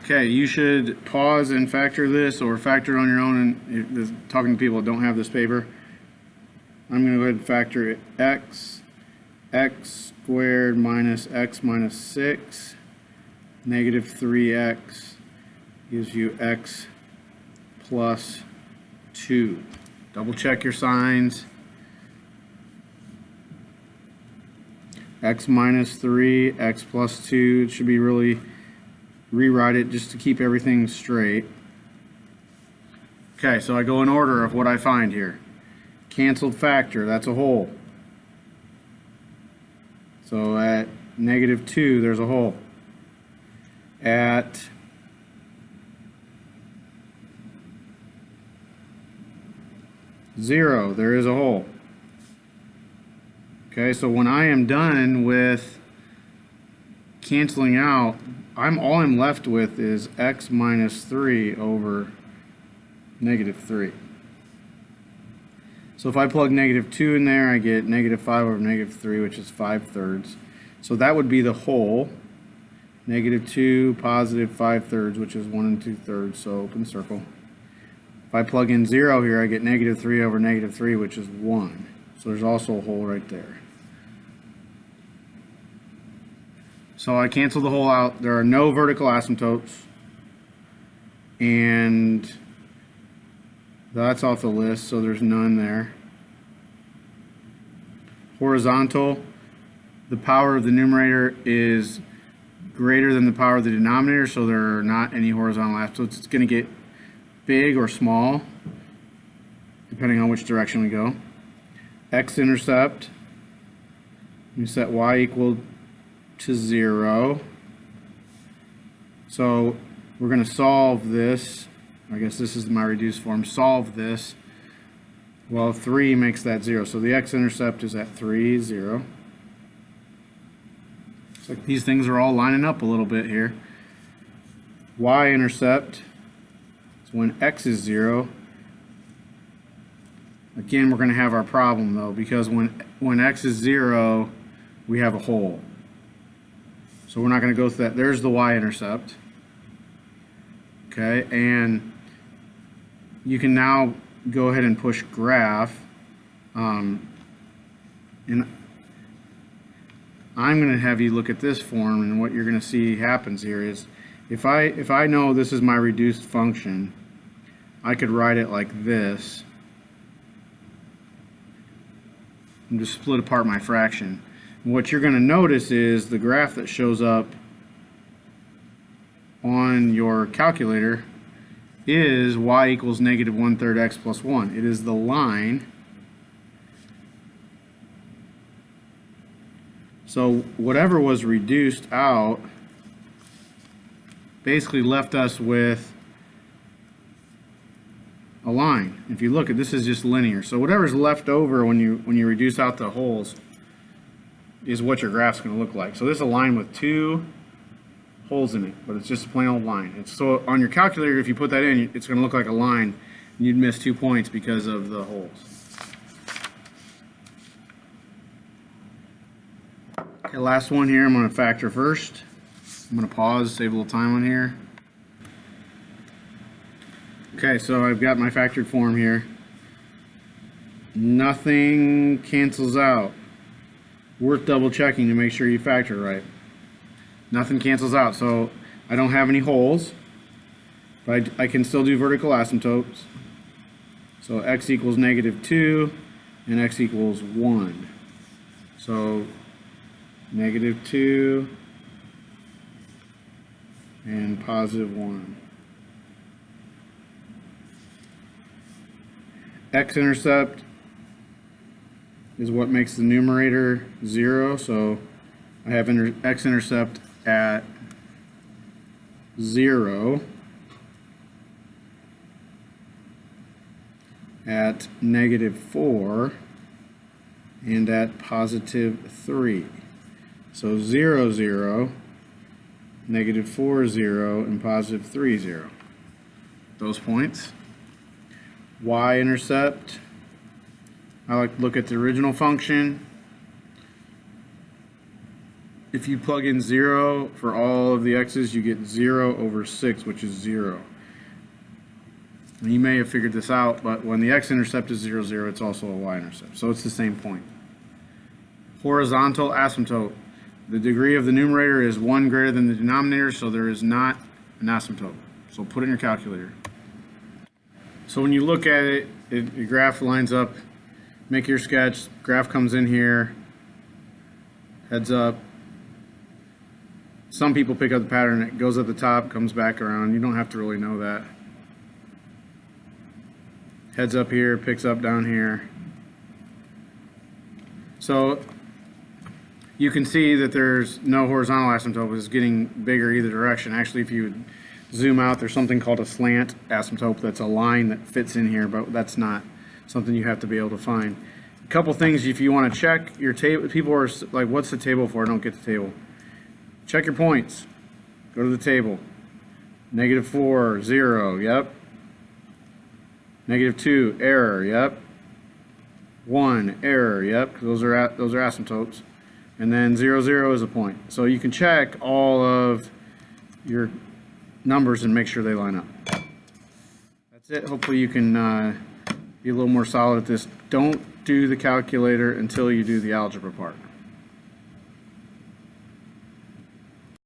Okay, you should pause and factor this or factor it on your own, and if talking to people that don't have this paper. I'm going to go ahead and factor it x squared minus x minus 6 negative 3x gives you x plus 2. Double check your signs. X minus 3, x plus 2. It should be really, rewrite it just to keep everything straight. Okay, so I go in order of what I find here. Canceled factor, that's a whole. So at negative 2, there's a whole. At zero, there is a whole. Okay, so when I am done with canceling out, all I'm left with is x minus 3 over negative 3. So if I plug negative 2 in there, I get negative 5 over negative 3, which is 5/3. So that would be the whole. Negative 2, positive 5/3, which is 1 2/3, so open circle. If I plug in 0 here, I get negative 3 over negative 3, which is 1. So there's also a hole right there. So I cancel the hole out. There are no vertical asymptotes. And that's off the list, so there's none there. Horizontal, the power of the numerator is greater than the power of the denominator, so there are not any horizontal asymptotes. It's going to get big or small, depending on which direction we go. X-intercept, we set y equal to 0. So we're going to solve this. I guess this is my reduced form. Solve this. Well, 3 makes that 0. So the x-intercept is at 3, 0. Looks like these things are all lining up a little bit here. Y-intercept is when x is 0. Again, we're going to have our problem though, because when x is 0, we have a hole. So we're not going to go through that. There's the y-intercept. Okay, and you can now go ahead and push graph. And I'm going to have you look at this form, and what you're going to see happens here is if I know this is my reduced function, I could write it like this and just split apart my fraction. And what you're going to notice is the graph that shows up on your calculator is y equals negative 1/3 x plus 1. It is the line. So whatever was reduced out basically left us with a line. If you look at this, is just linear. So whatever's left over when you reduce out the holes is what your graph's going to look like. So this is a line with 2 holes in it, but it's just a plain old line. So on your calculator, if you put that in, it's going to look like a line, and you'd miss 2 points because of the holes. Okay, last one here. I'm going to factor first. I'm going to pause, save a little time on here. Okay, so I've got my factored form here. Nothing cancels out. Worth double checking to make sure you factor right. Nothing cancels out, so I don't have any holes, but I can still do vertical asymptotes. So x equals negative 2 and x equals 1. So negative 2 and positive 1. X-intercept is what makes the numerator 0, so I have x-intercept at 0, at negative 4, and at positive 3. So 0, 0, negative 4, 0, and positive 3, 0. Those points. Y-intercept, I like to look at the original function. if you plug in 0 for all of the x's, you get 0 over 6, which is 0. And you may have figured this out, but when the x-intercept is 0, 0, it's also a y-intercept. So it's the same point. Horizontal asymptote. The degree of the numerator is 1 greater than the denominator, so there is not an asymptote. So put it in your calculator. So when you look at it, your graph lines up, make your sketch, graph comes in here, heads up. Some people pick up the pattern, it goes at the top, comes back around. You don't have to really know that. Heads up here, picks up down here. So you can see that there's no horizontal asymptote, but it's getting bigger either direction. Actually, if you would zoom out, there's something called a slant asymptote. That's a line that fits in here, but that's not something you have to be able to find. A couple things if you want to check your table. People are like, what's the table for? I don't get the table. Check your points. Go to the table. -4, 0, yep. -2, error, yep. 1, error, yep. Those are asymptotes. And then 0, 0 is a point. So you can check all of your numbers and make sure they line up. That's it. Hopefully you can be a little more solid at this. Don't do the calculator until you do the algebra part.